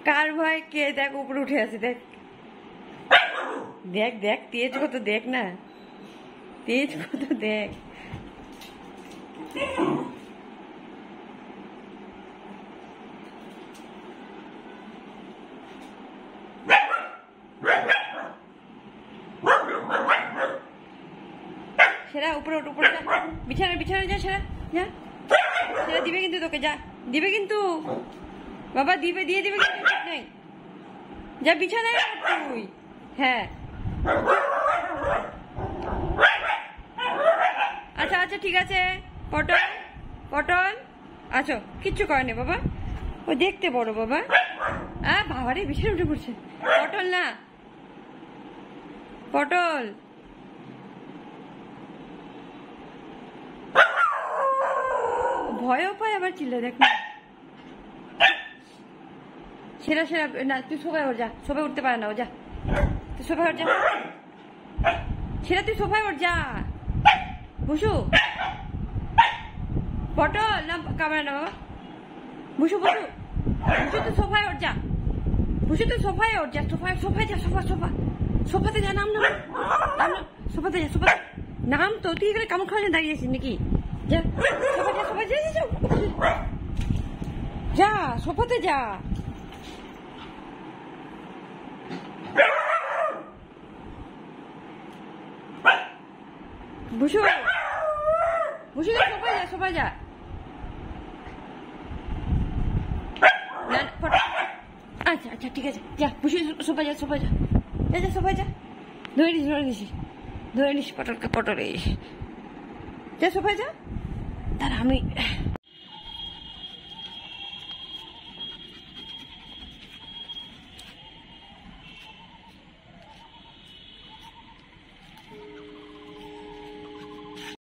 কার ভয় কে? দেখ উপরে উঠে আছে, দেখ দেখ দেখ তেজ কত, দেখ না তেজ কত, দেখ সেরা উপরে উঠ, উপরে যা, বিছানা বিছানা যা, সেরা যা, সেরা দিবে কিন্তু তোকে, যা দিবে কিন্তু বাবা, দিবে, দিয়ে দিবে কিন্তু, নেই যা বিছানায় তুই। হ্যাঁ আচ্ছা আচ্ছা ঠিক আছে। পটল পটল আচ্ছা, কিচ্ছু করেনি বাবা, ও দেখতে বড় বাবা। বাবারে বিছানা উঠে পড়ছে। পটল না, পটল ভয়ও পায় আবার চিল্লা, দেখ না। সেরা সেরা না, তুই সোফায় ওর যা, সোফায় উঠতে পারে না ও, যা তুই সোফায় ওর যা, সেরা তুই সোফায় ওর যা। বুসু পটল না, কামড়া না বাবা, বুসু বুসু বুসু তুই সোফায় ওর যা, বুসু তুই সোফায় ওর যা, সোফায় সোফায় যা, সোফা সোফা সোফাতে যা, নাম নাম নাম, সোফাতে যা, সোফাতে নাম। তো তুই এখানে কামড় খাওয়া দাঁড়িয়েছিস নাকি? যা সোফা যা, সোফা যা, যা সোফাতে যা। বুসু বুসু যা, সোফায় যা, সোফায় যা। আচ্ছা আচ্ছা ঠিক আছে, যা বুসু সোফায় যা, সোফায় যা, যা যা সোফায় যা, ধরে নিস ধরে নিস ধরে নিস পটলকে, পটল এই যা সোফায় যা। তার আমি